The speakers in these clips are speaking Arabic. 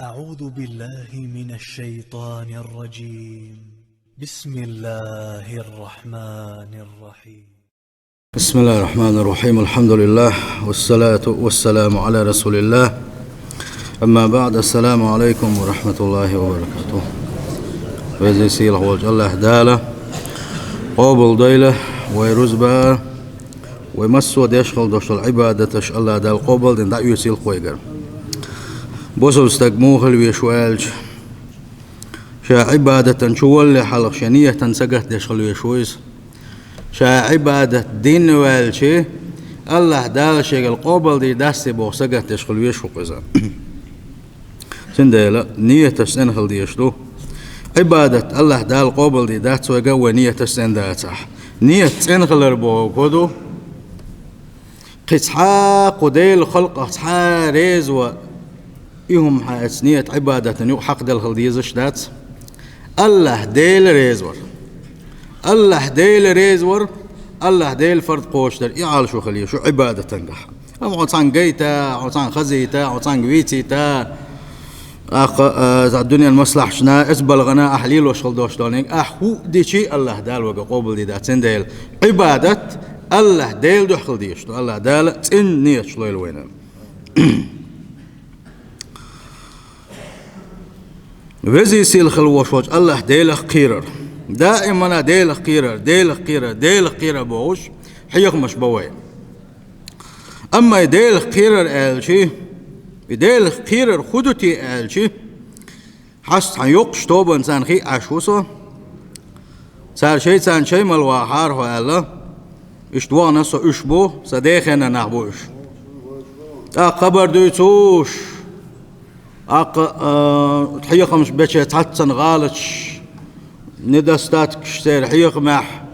أعوذ بالله من الشيطان الرجيم. بسم الله الرحمن الرحيم. بسم الله الرحمن الرحيم. الحمد لله والصلاة والسلام على رسول الله. أما بعد، السلام عليكم ورحمة الله وبركاته. وزي سيله والله داله قابل ديله ويرزبا ويمسوا ديشخل دوش العبادة الله دال قابل دين دعيو سيل خويقر بوصل استقموه الويشوالج شا عبادة شوال حلق شنية تنسقه ديشخل ويشويس شا عبادة دين والشي الله دال شيء القابل دي داستي بوسقه ديشخل ويشوقزا سنديلا نية تسنخل ديشلو عبادة الله دال قابل دي دات وقا ونية تسن داتح نية تسنخل ربو كودو قصحا قديل خلق قصحا ريز و إيهم حاس نية عبادة يو حق دل خلديزش دات الله ديل ريزور الله ديل ريزور الله ديل فرد قوش در إعال شو خليه شو عبادة تنجح أم عطان قيتا عطان خزيتا عطان قويتيتا الدنيا المصلح شنا اسبل غنا أحليل وشغل دوش دونيك أحو دي شي الله دال وقا قوبل دي داتين ديل عبادة الله ديل دو حقل ديشتو الله دال تن نية شلويل وينن وزي سيل خلوش وش الله ديل قيرر دائما ديل قيرر ديل قيرر ديل قيرر بوش حيق مش بوين أما ديل قيرر آلشي ديل قيرر خدوتي آلشي حست حيوق شتوب إنسان خي عشوصه صار شيء سان شيء ملواحار هو الله اشتوا نسو اشبو صديقنا نحبوش قبر دويتوش تحيق مش بيتش تحتن غالش ندستات كشتير حيق مح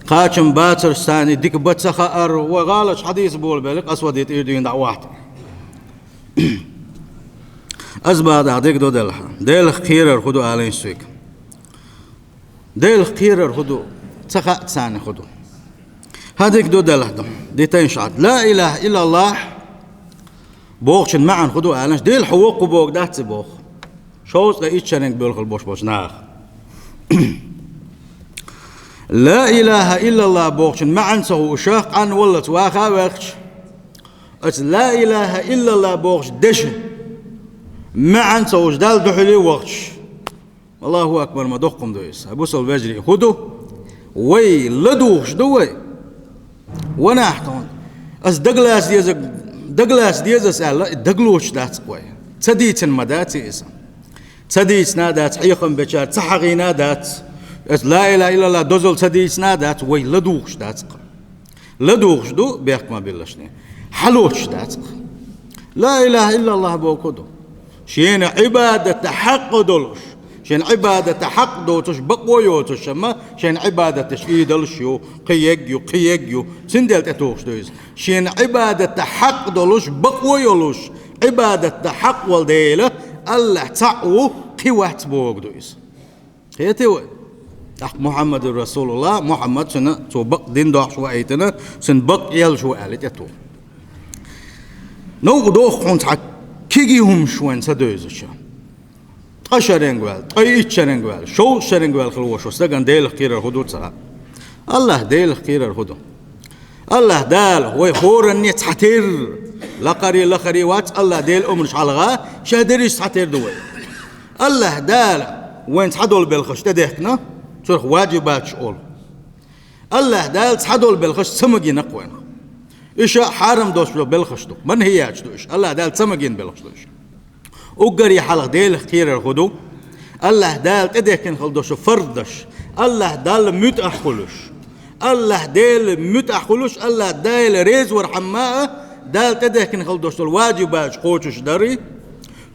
قاچم باتر ستاني ديك بتسخر وغالش حديث بول بالك اسود يتيدين دعوات ازباد عديك دو دلها ديل خيرر خدو علين سويك ديل خيرر خدو تسخا تساني خدو هذيك دو دلها دي تنشعت لا اله الا الله بوخشن معا خدو علنش ديل حقوق بوق دات بوخ شوز قيتشنك بالخل بوش بوش ناخ لا إله إلا الله بوخشن معا سو شاق عن ولا تواخا وخش لا إله إلا الله بوخش دش معا سو جدال دحلي وخش الله أكبر ما دقم دويس أبوس الوجري خدو وي لدوخش دوي ونحتون دغلاس ديزس الله دغلوش دات قوي تديتن مداتي اسم تديت نادات حيقم بشار تحقي نادات لا اله الا الله دوزل تديت نادات وي لدوخش دات لدوخش دو بيحكم بالله حلوش دات لا اله الا الله بوكدو شين عباده حق دولش شين عباده حق دو تشبق ويوتش ما شين عباده تشيدلشيو قييجيو سندل تتوخش دويز شين عباده حق دولش بقويولش عباده حق والديله الله تعو قوات بوق دويز هيتوي محمد رسول الله محمد سنه تو بق دين دوخ شو ايتنا سن بق يل شو قالت يتو نو دوخ كنت كيجيهم شوين سدويزش قشرنجوال طيتشرنجوال شو شرنجوال خلوش وستجن ديل خير الهدوء صراحة الله ديل خير الهدوء الله دال هو خور النيت حتير لقري وات الله ديل أمرش على شهدريس حتير دوي الله دال وين تحدول بالخش تدهكنا صرخ واجبات شؤول الله دال تحدول بالخش سمجي نقوين إيش حرم دوش بالخش دو من هي دوش الله دال سمجين بالخش دوش وقري حلق ديل خير الخدو الله دال تدهكن خلدوش فردش الله دال متأخلش الله ديل متأخلش الله دال ريز ورحماء دال تدهكن خلدوش الواجبات قوتش داري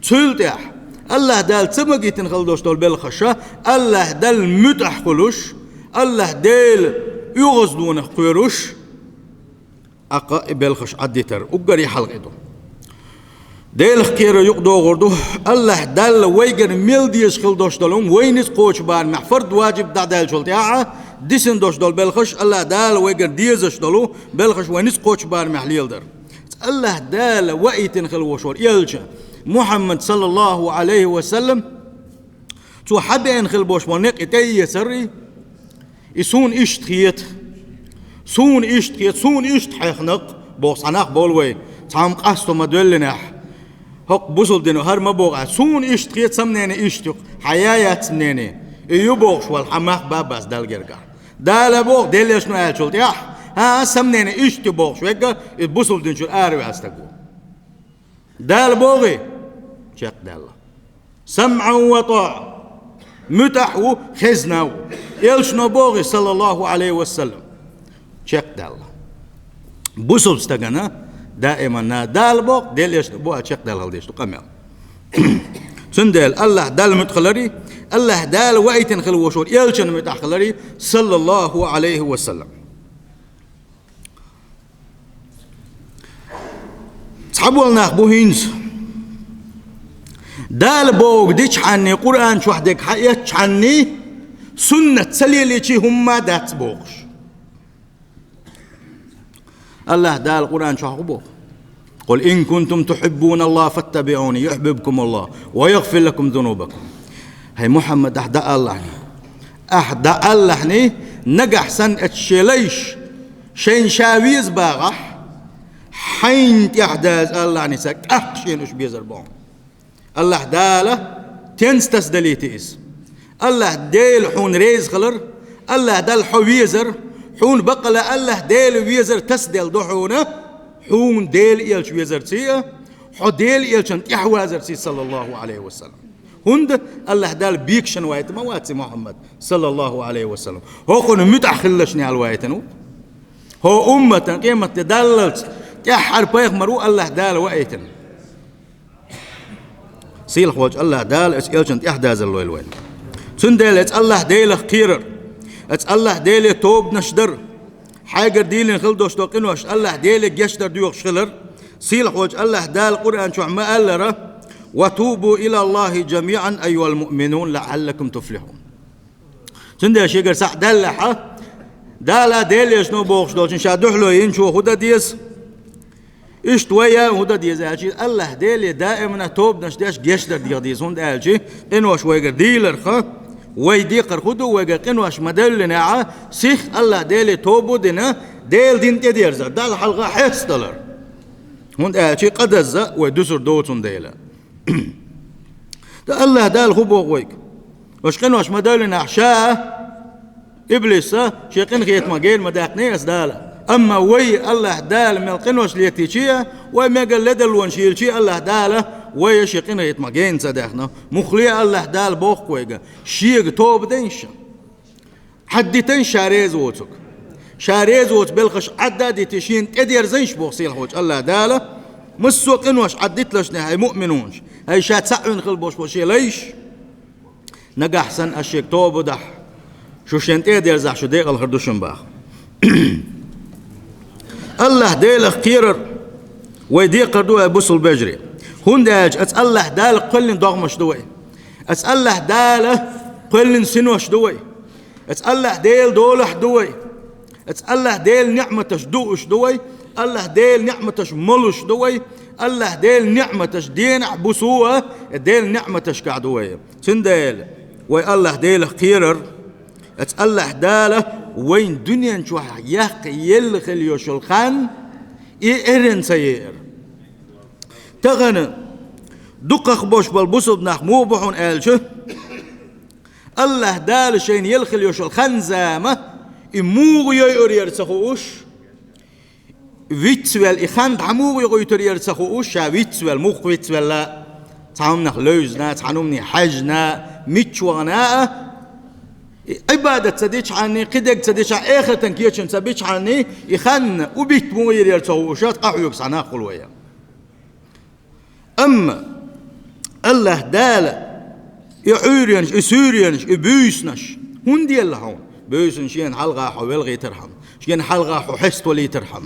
تلتح الله دال تمجيتن خلدوش دول بالخشة الله دال متأخلش الله ديل يغزدون قيروش أقا بالخش عديتر وقري حلق دو ديل خير يقدو غردو الله دال ويجن ميلديش خل دوش دولهم وينس قوش بار محفرد واجب دال شلتيعة ديسن دوش دول بالخش الله دال ويجن ديزش دولو بالخش وينس قوش بار محليل در الله دال وقت خلوشور يلجا محمد صلى الله عليه وسلم تو حبين خلبوش ونق إتي سري يسون إشتخيت سون حيخنق بوس عناق بولوي تعم قاستو مدولنح هق بوصل دينو هر ما بوغا سون إشتخيت سمنيني إشتق حيايات سمنيني يبوغش والحماق باباس دال جرقا دال بوغ ديل يشنو آلشولت يح ها سمنيني إشتي بوغش ويقا بوصل دين شو آروي أستقو دال بوغي شاق دال سمع وطاع متح وخزنا يلشنو بوغي صلى الله عليه وسلم شاق دال بوصل استقنا دائما دال بوغ ديل يشنو بوغا شاق دال هالديش تقامل سندل الله دال متخلري الله دال وقت خلوشور يلشن متخلري صلى الله عليه وسلم صحبولنا بوهينز دال بوغ ديش عني قرآن شو حدك حياتش عني سنة سليليشي هم دات بوغش الله دال قرآن شو حقبوغ قل إن كنتم تحبون الله فاتبعوني يحببكم الله ويغفر لكم ذنوبكم هاي محمد أحدى الله نجح سن اتشليش شين شاويز باغح حين تحدث الله نسك أحشين وش بيزربون الله داله تنستس دليتيس الله ديل حون ريز خلر الله دال حويزر حون بقل الله ديل ويزر تسدل دحونه حون ديل إلش ويزر سيه حو ديل إلشن تحوازر سي صلى الله عليه وسلم هند الله دال بيكشن وايت مواتي محمد صلى الله عليه وسلم هو خون متأخلشني على الوايتنو هو أمة قيمة تدللت تحر بيخ مرو الله دال وايتن سيل خوج الله دال إلشن تحداز اللويل وين سندل الله ديل خيرر الله ديل توب نشدر حاجة ديل خلدوش توقنوش الله ديل يشدر ديوخ شخلر سيل خوج الله دال قرآن شو عما قال وتوبوا إلى الله جميعا أيها المؤمنون لعلكم تفلحون سندل شيء صح دلحة دالا ديل شنو بوخش دوش إن شاء دحلو ينشو هدا ديس إيش تويا هدا ديس أشي الله ديل دائما توب نشداش يشدر ديس هند أشي إنوش ويجر ديلر خا ويديقر خدو ويجر إنوش مدلنا سيخ الله ديل توبو دنا ديل دين تديرزر دال حلقة حس دولار هند أشي قدزة ويدسر دوتون ديلا ده الله دال خبو ويك وش قنوش مدلنا عشاء إبليس شيقين خيت مجيل مداق نيس دالا أما وي الله دال من القنوش ليتيشيا وما قال لدل ونشيلشي الله دالا وي شيقين خيت مجين صدقنا مخلي الله دال بوخ ويجا شيق توب دينش حدتين شاريز ووتك شاريز ووت بالخش عدادي تشين تدير زينش بوخسيل خوش الله دالا مسو قنوش عدت لشني هاي مؤمنونش هاي شات سعون خلبوش بوشي ليش نجا حسن أشيك توب ودح شو شنتي دير زح شو ديق الخردوشن باخ الله ديل اختيرر ويديق قردوه بوصل بجري هون داج الله دال قلن ضغمش دوي الله دال قلن سنوش دوي الله ديل دولح دوي الله ديل نعمتش دوش دوي الله ديل نعمتش ملش دوي الله ديل نعمتش دين بوسوه ديل نعمتش قعدوي سنديل وي الله ديل خيرر الله داله وين دنيا نشوح يحق يلخل يوشل خان إيرن سيئر تغنى دقق بوش بالبصد نح مو بحون آلشه الله دال شين يلخل يوشل خان زامه إموغ يؤر يرسخوش ويتسوال إخان عموغ يؤر يرسخوش شا ويتسوال موخ ويتسوال لا تعمنا خلوزنا تعمني حجنا ميتشوانا عبادة تديش عني قدق تديش آخر تنكيشن تبيش عني يخن وبيت موير يرسخوشات قحيوكس عنا خلويا أما الله دال يعورينش يسورينش يبوسنش هون دي الله هون بوسن شين حلقة حوالغي ترحم شين حلقة حست ولي ترحم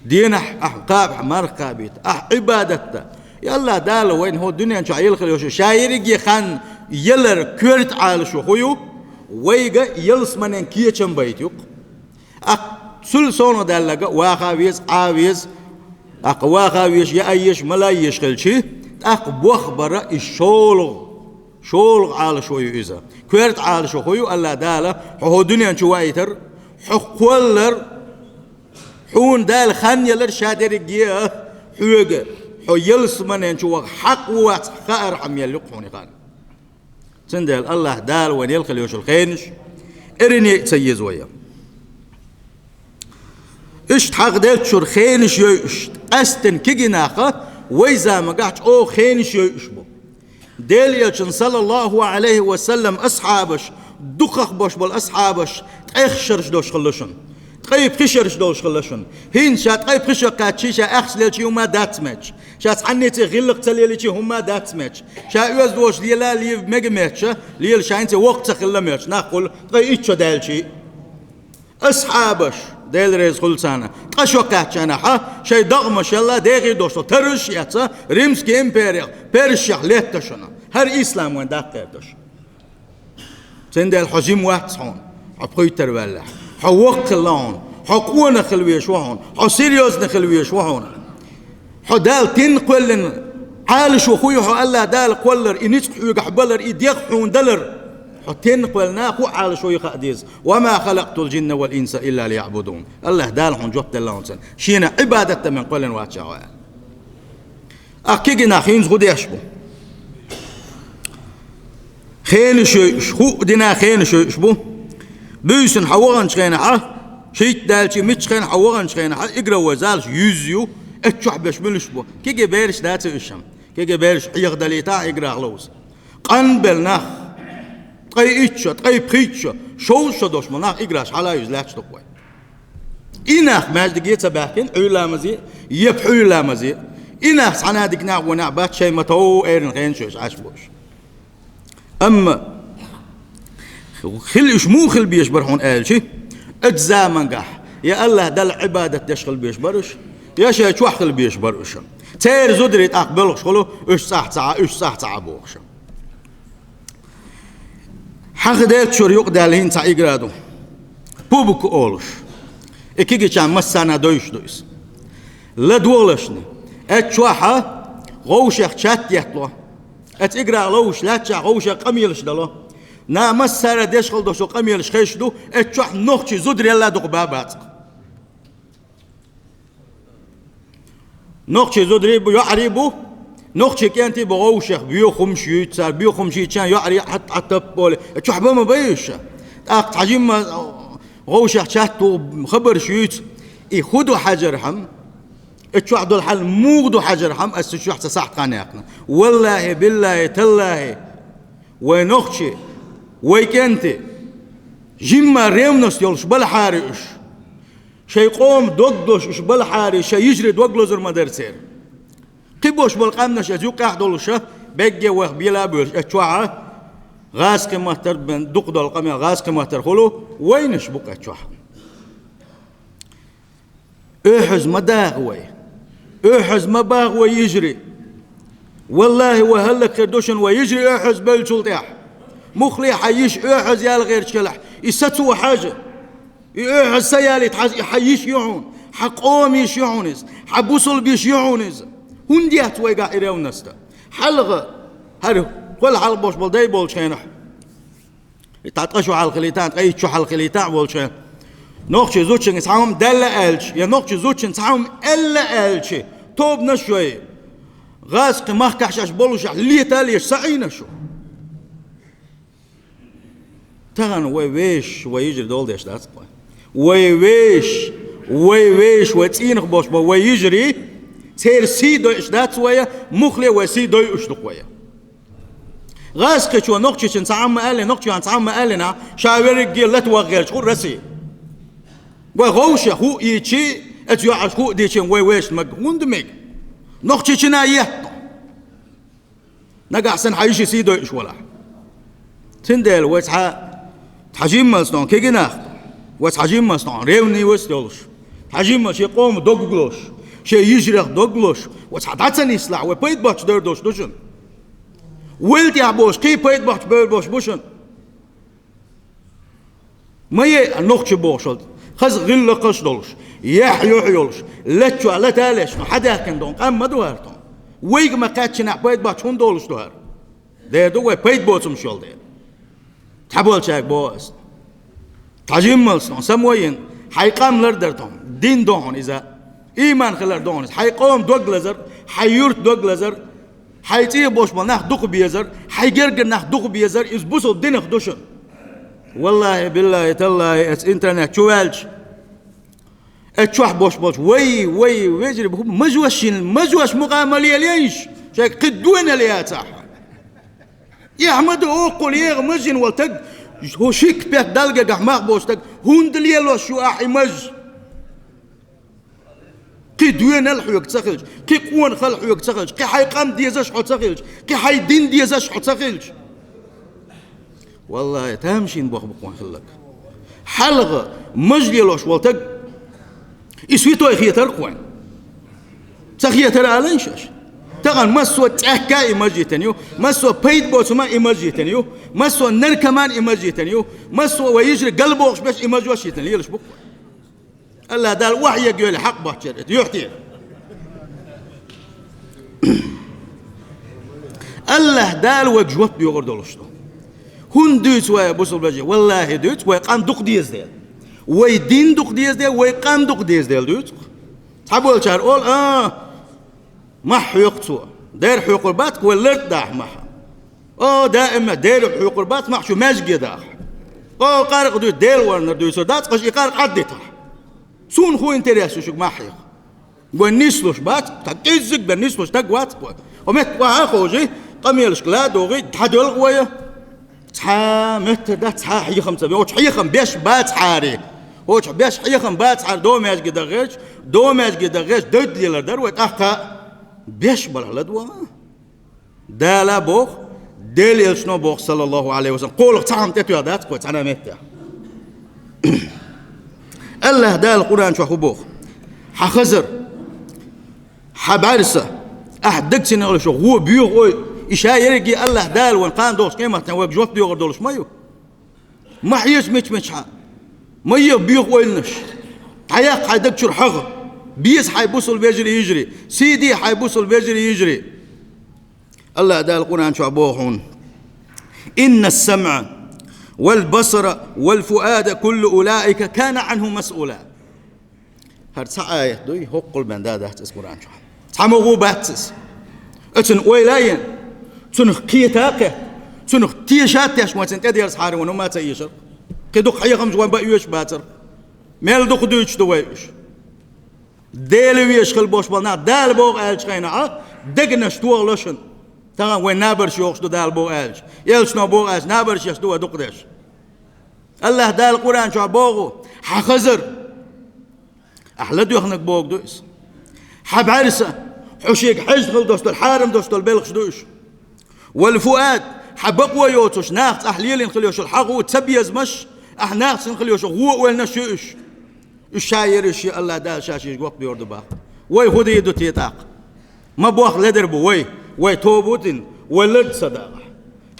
دين أحقاب مرقابيت عبادته يلا دال وين هو الدنيا شو عيل خليوش شايرك يخان يلر كرت على شو خويو ويجا يلس منن كيتشن بيتيوك سل سونو دالجا واخاويز عاويز أقواها ويش يأيش ملا يشغلشي أقبوخ برا شولغ على شوي إذا كويرت على شوي الله داله هو دنيا شويتر حقولر حون دال خان يلر شادر جيه حوجه حو يلس من شو حق وات خير حم يلقوني قال سندل الله دال وين يلقى يوش الخينش إرني تسيز ويا إيش حق دل شو الخينش يوش أستن كجناقة وإذا ما قعدت أو خينش يوش بو دل يجن صلى الله عليه وسلم أصحابش دقق باش بالأصحابش أخشرش دوش خلشن تقيب خشرش دوش خلشن هين شات قيب خشر كاتشيشا أخسلتي هما داتمج شات عنيتي غلق تليلتي هما داتمج شا يوز ليلا لي مجمعش ليل شاينتي وقت خلمش نقول تقيب دالشي أصحابش ديل ريز خلصانا تقشو كاتشانا ها شي دغمش يلا ديغي دوشو ترش ياتسا ريمسكي إمبريال بيرشيخ ليتشنا هر إسلام وين داقيتش سندل حجيم واتسون عبقيتر ولا حوق اللون حقونا خلويش وهون حسيريوز نخلويش وهون حدال تنقل عالش وخوي حو الله دال قولر إنيت يقحبلر إديق حون دلر حتنقل ناقو عالش ويقاديز وما خلقت الجن والإنس إلا ليعبدون الله دال حون جوبت اللون سن شينا عبادة من قولن واتشاوا أكيجنا خينز غدي يشبو خين شو دينا خين شبو بيسن حوغن شخينا شيت دالشي متشخين حوغن شخينا اقرا وزالش يوزيو اتشح بش ملشبو كيجي بيرش دات اشم كيجي بيرش حيغ داليتا اقرا غلوز قنبل نخ تقي اتشا تقي بخيتشا شوشا دوش مناخ اقراش حالا يزلاتش تقوي إناخ ماجد جيتا باكين عيلا مزي يبحو عيلا مزي إناخ سعنا ديك ناق وناق بات شي متو ايرن غين شوش عشبوش أما خل مو خل بيش برحون قال شي اجزا منقح يا الله دل عبادة تشغل بيش برش يا شي شو خل بيش برش تير زدريت أقبلش خلو اش صح ساعة بوخش حق ديت شور يقدالين ساعي قرادو بوبك أولش اكيجي كان مسانا دويس لا دولشني اتشوحا غوشخ شات يحطلو اتقرا لوش لا تشا غوشة قميلش دلو نا مسارة ديشغل دوشو قميلش خيشدو اتشوح نوخشي زدر يلا دوق بابات نوخشي زدري بو يعريبو نوخشي كانتي بغوشخ بيو خمشي يتسار بيو خمشي كان يعري حتى بولي اتشوح بما بيش اقت عجيم غوشخ شاتو خبر شيوت يخدو حجر حم اتشوح دول حل موغدو حجر حم استشوح تساح قانيقنا والله بالله تالله وينوخشي ويكنتي جيما ريمنس يولش بالحارش شي قوم دوغدوش اش بالحارش شي يجري دوغلوزر مدرسير قبوش بالقامنش ازيوق احدولش بيجي وخ بيلا بيش اتشوح غاز كمهتر بن دوق دول قمي غاز كمهتر خلو وينش بوك اتشوح احز مداغوي احز مباغ ويجري والله وهلك خردوشن ويجري احز بالشلطيح مخلي حيش احز يا الغير شلح يستو حاجه احز سيالي حيش يعون حقوم يشيعونز حبوصل بيشيعونز هنديات ويقع إيرونستا حلقه هر كل حلق بوش بلدي بولشينح تعطشوا على الخليتان تقيتشوا على الخليتان بولشين نوخشي زوتشن سعهم دلا ألش يا نوخشي زوتشن سعهم إلا ألش توب نشوي غاسق مخكحش بولش ليش سعينا شو تغن ويش ويجري دول ديش داس ويش وتينخ بوش ويجري سير سيدو إش دات ويا مخلي وسيدو إشتق ويا غاسق شو نوخشي سعهم قال نوخشي عن سعهم قالنا شاورك جيل لا توغل شو رسي وغوشة هو يجي أتياعش هو ديشين ويش مجهود مج نقطة شناية نجح سن حيش سيدو إيش ولا تندل وتح حجيم مصنع كيجناخ وتحجيم مصنع ريوني وستولش حجيم مش يقوم دوغلوش شيء يجري دوغلوش وتحدثن يسلع وبيت باتش دردوش دوشن ولدي عبوش كي بيت باتش بوش بوشن ما يه نقطة بوشل خز غل قش دولش يحيو يولش لتشو على تالش حدا كان دون قام ما دوارتون ويج ما كاتشنا بايد باتشون دولش دوار ده دو بايد بوتم شول ده تابول شاك بوست تاجيملسون سموين حيقام لردرتون دين دون إذا إيمان خلر دون حيقوم دوغلزر حيورت دوغلزر حيتي بوش ما ناخ دوق بيزر حيجرجر ناخ دوق بيزر يزبوسو دين خدوشن والله بالله تالله ات انترنت شوالج اتشوح بوش وي ويجري مجوش مقامل ليش شاك قدوين اللي صح يا احمد اوقل يا مجن والتق هو شيك بيت دلقه قحماق بوشتك هوندلي لو شو احي مج كي دوين الحيوك تسخلج كي قوان خل حيوك تسخلج كي حيقام ديزاش حو تسخلج كي حيدين ديزاش حو تسخلج والله تامشين بوخ بقوان خلك حلقه مجلي لوش والتق يسويتو يخيتر قوان تخيتر علنشش تغن مسو تحكا إمجيتنيو مسو بيت بوتما إمجيتنيو مسو نركمان إمجيتنيو مسو ويجري قلبوش باش إمجوشيتني يلش بوك الله دال وحي يقول حق بحشرت يحتي الله دال وجوت بيغرد لشتو هون دوت ويا بوصل بجي والله دوت ويقام دوق ديز ديل ويدين دوق ديز ديل ويقام دوق ديز ديل دوت تحبول شهر قول ما حيقتو داير حيوق البات ولرت داح معها دائما داير حيوق البات مع شو ماجي داح قارق دوت ديل ورنر دوت سودات قش يقارق عدتها سون خو انترياسو شو ما حيق ونيسلوش بات تكيزك بنيسلوش تقوات ومت واخوجي قميلش كلا دوغي تحدول قويه تحا متر دا تحا حي خمسه بيوش حي خم بيش بات حاري وش بيش حي خم بات حار دو ماجي دغيش دو ماجي دغيش دد لي لدروت اخا بيش بالعلدوا دالا بوخ ديل شنو بوخ صلى الله عليه وسلم قول تعم تتو دات كوت انا مت الله دال القران شو بوخ حخزر حبارسه احدك نقول شو هو بيو يشايرقي الله دال وان قان دوس كيما وجوت بيو دولش مايو ما حيش مش مايو بيو ويلنش حياق حدك شو حغ بيس حيبوصل بيجري يجري سيدي حيبوصل بيجري يجري الله دا القرآن شو عبوهون إن السمع والبصر والفؤاد كل أولئك كان عنه مسؤولا هرتسع آية دوي هقل من دا تس قرآن شو تحمو باتس اتن ويلاين تنخ كيتاقه تنخ تيشات ياش مواتن تدير سحاري ونما تيشر كدوك حي خمس وان بأيوش باتر ميل دوك دويش دويش ديلويش خل بوش بالنا دال بوغ ألش خينا دقنش توغ لشن تغن وين نابرش يوخش دال بوغ ألش يلش نو بوغ ألش نابرش يشدوه دقدش الله دال القرآن شو بوغو حخزر أحلدو يخنق بوغ دويس حب عرسة حشيك حجد خل دوستو الحارم دوستو البلخش دويش والفؤاد حبقوا يوتوش ناخت أحليلين خليوش الحقو تبيز مش أحناخت خليوش هو ويلنشيش الشاير الشيء الله دال شاشيش وقت بيورد باق وي خدي يدو تيتاق ما بوخ لدربو وي توبوتين ولد صداقة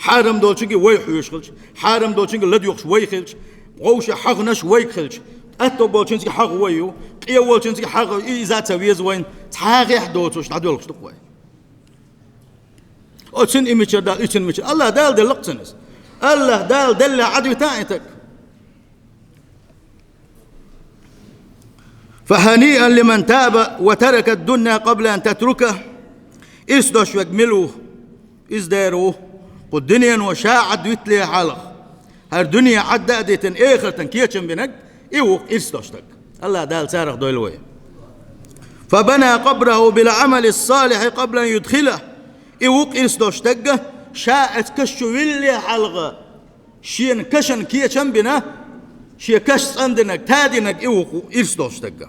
حارم دولشنكي وي حيوش خلش حارم دولشنكي لد يوخش وي خلش غوش حقنش وي خلش أتو بولشنكي حق ويو قيا بولشنكي حق إذا تبيز وين تحاقيح دوتوش نعدو لكش تقوي أتن إميشر دال إتن ميشر الله دال دلقتنس الله دال دل عدو تاعتك فهنيئا لمن تاب وترك الدنيا قبل أن تتركه إسدوش وكملوه إزداروه والدنيا وشاعد ويتلي حلق هر دنيا عدى أديتن إخر تنكيتشن بنك إيوك إسدوشتك الله دال سارخ دويلوية فبنى قبره بالعمل الصالح قبل أن يدخله إيوك إسدوشتك شاعت كشو ويلي حلق شين كشن كيتشن بنا شي كش عندك تادينك إيوك إسدوشتك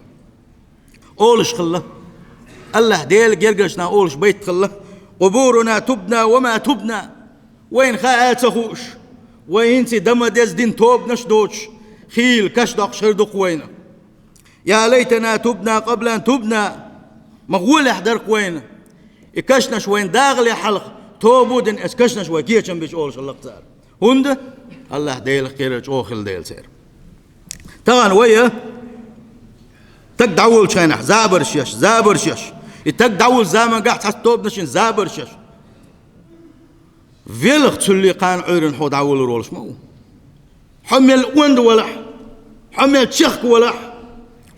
أولش خله الله ديل جرجشنا أولش بيت خله قبورنا تبنى وما تبنى وين خاءات خوش وين سي دم ديز دين توب نشدوش خيل كشدق شردق وين يا ليتنا تبنى قبل أن تبنى مغول احضر وين إكشنش وين داغلي حلق توبودن اسكشنش وكيشن بيش أولش الله هند الله ديل خيرج أوخل ديل سير طبعا ويا تك دعول شينح زابر شيش يتك دعول زمان قاعد حتوب نشين زابر شيش فيلخ تسلي قان عيرن حو دعول رولش مو حمل وند ولا حمل شخ ولا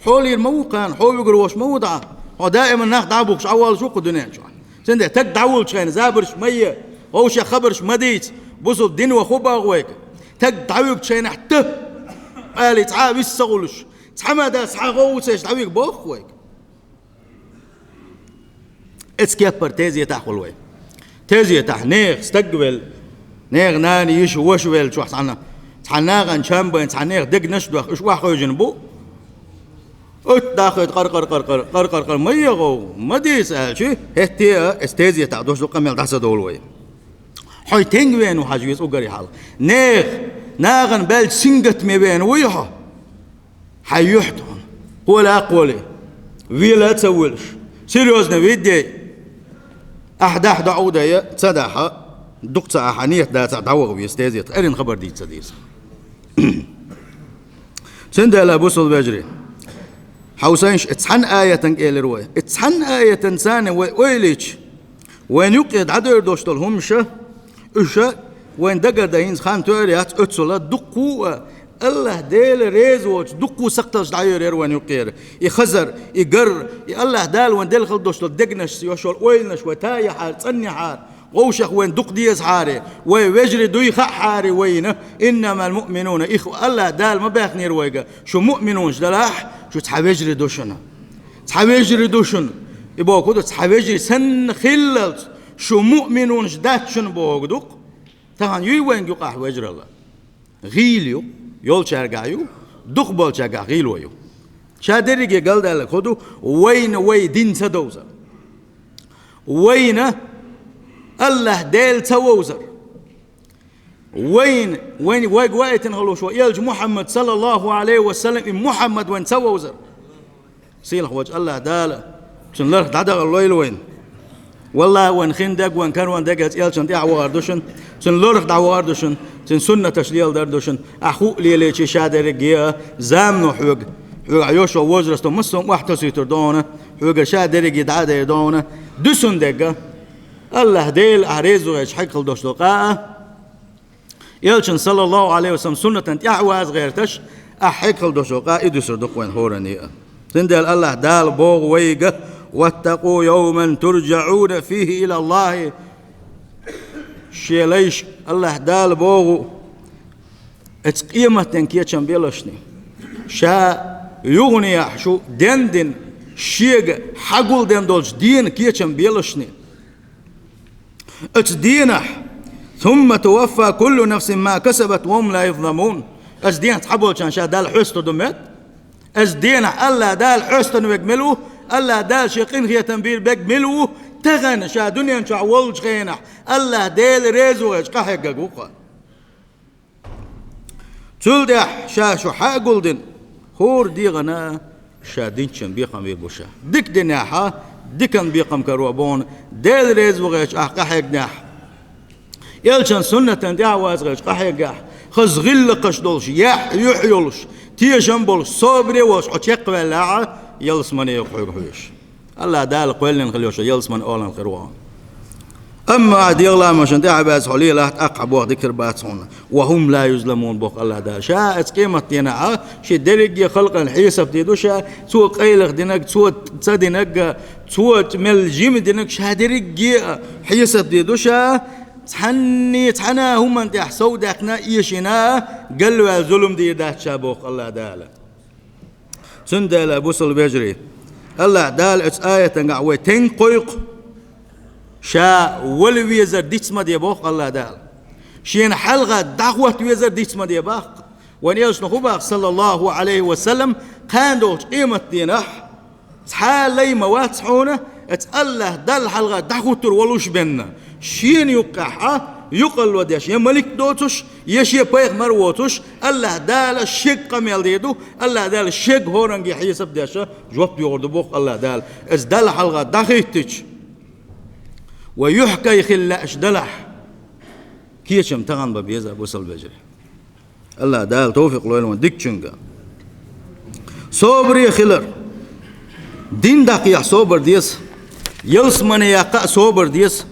حولي مو قان حو يقروش مو دعا هو دائما ناخد عبوكش أول شو قدنين شو سنده تك دعول شين زابرش مية هو شي خبرش مديت بوصل دين وخوبا غويك تك دعوك شين حته قالي تعابي السغلش تحمد سحاغو سيش دعوك بوخ ويك اتسكيبر تيزي تحول ويك تيزي تح نيغ استقبل نيغ ناني يشو وشويل شو حسنا تحناغن شامبين تحنيغ دق نشدوخ اش واخو جنبو اتداخل قر ميغو مديس شي هتي استيزي تاع دوش قمل دحس دولوي حي تنغوين وحاجويس اوغري حال نيغ ناغن بل سنغت مبين ويها حيحتون قولا قولي ويلا تسولش سيريوزنا ويدي احد عوده تصدح دقصه حنيه دا تعوغ بيستيزي ارين خبر دي تصديس سندلا بوصل بجري حوسينش اتسحن آية تنقل رواية اتسحن آية تنسانة ويليش وين يقعد عدر دوشتل همشة اشا وين دقر داينز خان توريات اتسولا دقوا الله ديل ريزوش دقوا سقطش دعير وين يقير يخزر يقر الله دال وين ديل خل دوشتل دقنش يوشول ويلنش وتاي حار تصني حار ووشخ وين دق ديز حاري ويجري دوي خح حاري وينه انما المؤمنون اخوه الله دال ما باخني رويقه شو مؤمنون دلاح شو تحاويجري دوشنا تحاويجري دوشن يبقى كده تحاويجري سن خللت شو مؤمنون جداتشن بوغدوق تهان يوي وين يقع وجر الله غيليو يول شارقايو دق بول شارقا غيلويو شادريجي قال دالك خدو وين دين سدوزر وين الله ديل تووزر وين وايت نغلو شو يلج محمد صلى الله عليه وسلم محمد وين تووزر سيل وجه الله دال شن لرخ دعدا الليل وين والله وين خندق وين كان وين دقت يل شن دعوار دوشن شن لرخ دعوار دوشن شن سنة تشليل در دوشن أخو لي شي شادر جيا زامنو حوق عيوش ووزرستو مسهم واحد سيتر دونه حوق شادر جي دعدا دونه دوسن دقة الله ديل أريزو إيش حق دوش دقاء يلشن صلى الله عليه وسلم سنة يعواز غيرتش أحق دوش دقاء يدسر دق وين هورني سندل الله دال بوغ ويقه واتقوا يوما ترجعون فيه إلى الله شيليش الله دال بوغ اتقيمة تنكيتشن بيلشني شا يغني شو دندن شيغ حقول دندولش دين كيتشن بيلشني اتدينح ثم توفى كل نفس ما كسبت وهم لا يظلمون اتدين تحبوا كان شا دال حستو دمت اتدينح الله دال حستو بيجملو الله دال شيقين هي تنبيل بيجملو تغن شا دنيا شا ولج غينح الله دال ريزو قحق قوقا تلدح شا شو حاقول دين خور دي غنا شا دينشن بيقم بيبوشا ديك دناحا ديكن بيقم كروبون ديل ريز وغيش قحق ناح يلشن سنة دعواز غيش قحق خز غل قشدولش يحيولش تيجنبول صبري وش عتيق ولا يلسمن يقحق حوش الله دال قولن خليوش يلسمن اولن خروان اما عدي الله مشان دعواز حولي لا اقعب وقت ذكر باتون وهم لا يظلمون بوق الله دال شاءت قيمة دينا شي درجة خلق الحيسب ديدو شا سو قيلق دينك سو تصدينك سو ملجيم دينك شا درجة حيسب ديدو شا تحنا هم انت احسو داخنا يشنا قالوا ظلم دي ده شابوق الله دال سندل بوصل بيجري الله دال اتس آية تنقعوي تنقيق شا ولويزر ديتسما دي بوق الله دال شين حلقة دعوة ويزر ديتسما دي باق وان يلش نخوباق صلى الله عليه وسلم قاندوش قيمة دينح تحالي موات حونة اتالله دال حلقة دعوة ولوش بينا شين يقحا يقل وديش يا ملك دوتش يشي بيغ مروتش الله دال الشيق قميل ديدو الله دال الشيق هورنجي حيسب ديشا جواب يورد بوق الله دال از دال حلقة دخيتش ويحكى يخلا اشدلح كيشم تغن ببيزا بوصل بجري الله دال توفيق لوين ديك شنقا صبري خلر دين دقيق صوبر ديس يلس من يقع صوبر ديس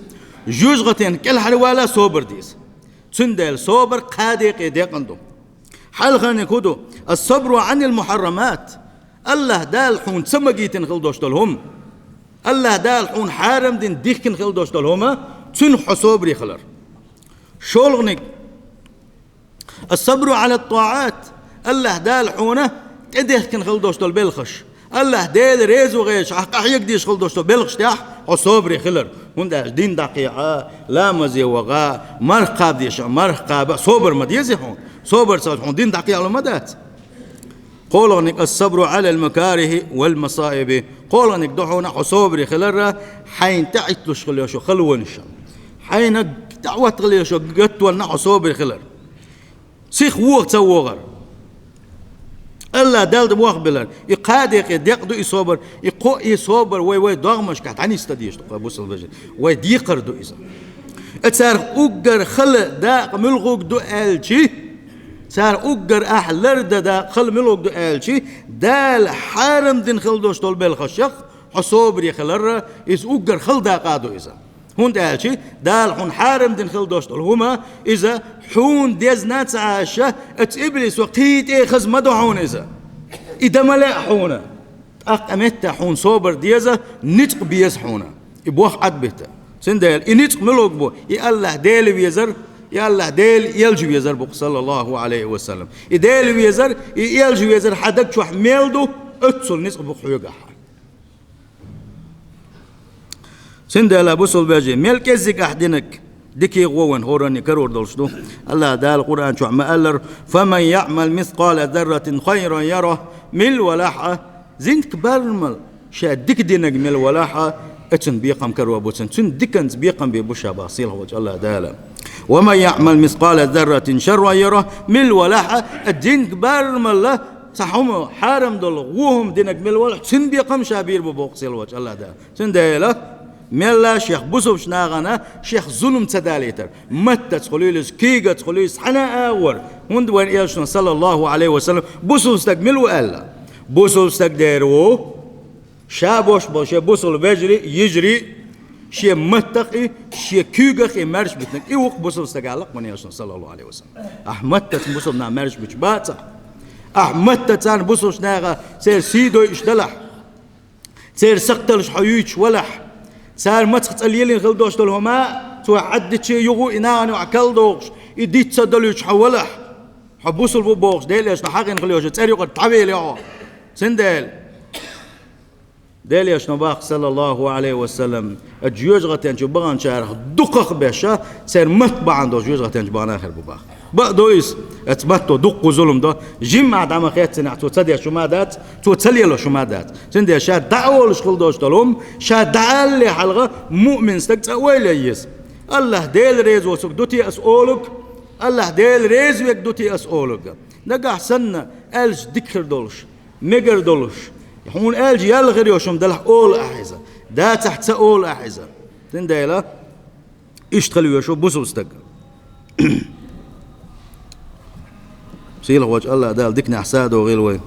جوجغتين كل حلوالا صوبر ديس تندل صوبر قادق يدقندو حلقا كودو الصبر عن المحرمات الله دال حون سمجيتن خلدوشتلهم الله دال حون حارم دين ديكن خلدوشتلهم تن حصوبري خلر شولغنك الصبر على الطاعات الله دال حونه تدهكن خلدوشتل بالخش الله دال ريز وغيش حق يقديش خلدوشتل بالخش تاح حصوبري خلر هندا دين دقيقة لا مزي وغا مرقاب ديش مرقاب صبر ما ديزي هون صبر صار دين دقيقة لمدات قولونك الصبر على المكاره والمصائب قولونك دحونا حصوبري خلر حين تعيتلوش خليوشو خلونش حين دعوت خليوشو قتونا حصوبري خلر سيخ وقت سوغر الله دالد مواقبلر يقادق يدقدو يصبر يقو يصبر وي دغمش كات عني استديش قبوس الفجر وي ديقردو إذا اتسار أقر خل دا ملغوك دو ألشي سار أقر أحلر دا خل ملغوك دو ألشي دال حارم دين خل دوش طول بالخشخ حصوبر يخلر إذ أقر خل دا قادو إذا هون دالشي دال حون حارم دين خل دوش طول هما إذا حون ديزنات عاشة اتقبلس وقيت ايه خز مدعون إذا إذا ملا حونا أقمت حون صوبر ديزا نتق بيز حونا يبوح عدبتا سندال إنتق ملوك بو الله ديل بيزر الله ديل يلجو بيزر بق صلى الله عليه وسلم ديل بيزر يلجو بيزر حدك شو حميلدو اتصل نتق بق حيوغا سندال أبو سلباجي ملك الزك أحدنك دكي غوان هوراني كرور دولشدو الله دال القرآن شو عمالر فمن يعمل مثقال ذرة خيرا يره مل ولاحة زين كبرمل شادك دينك مل ولاحة اتن بيقم كروا بوتن تن دكنز بيقم بيبوشا باصيل وجه الله دال ومن يعمل مثقال ذرة شرا يره مل ولاحة الدين كبرمل له صحهم حارم دول غوهم دينك مل ولاحة تن بيقم شابير ببوقسيل وجه الله دال تن داله ملا شيخ بوسوف شناغنا شيخ ظلم تداليتر متى تخليلس كيغا تخليلس حنا اور هند وين يشنا صلى الله عليه وسلم بوسوف استقبل وقال بوسوف استقدروا شابوش باشه بوسول بجري يجري شي متقي شي كيغا مرش بتنك يوق بوسوف استقالق من يشنا صلى الله عليه وسلم احمد تبوسوف نا مرش بتباتا احمد تان بوسوف شناغا سير سيدو اشدلح سير سقتلش حيوش ولح سار ما تختليلين خلدوش دولهما توعد شيء يغو إناني وعكل دوش يديت صدلوش حولح حبوس البوبوش ديليش نحقين خليوش تساري قد طويل يا سندل ديليش نباق صلى الله عليه وسلم الجيوش غتين جبان شارح دقق بشا سير متبعا دو جيوش غتين جبان آخر بباق بقدويس اتبتو دق ظلم ده جمع دعم خيات سنع توتسدي شمادات توتسلي له شمادات سندي شا دعوة لشغل دوش دلهم شا دعالي حلقة مؤمن استقطع ويليس الله ديل ريز وسك دوتي اسئولك الله ديل ريز ويك دوتي اسئولك نقع سنة ألج ذكر دولش مجر دولش يحون ألج يلغر يوشم دلح أول أحيزة دا تحت أول أحيزة سندي له اشتغل يوشو بوسو استق سيل وجه الله دال دكنا حساد وغير وين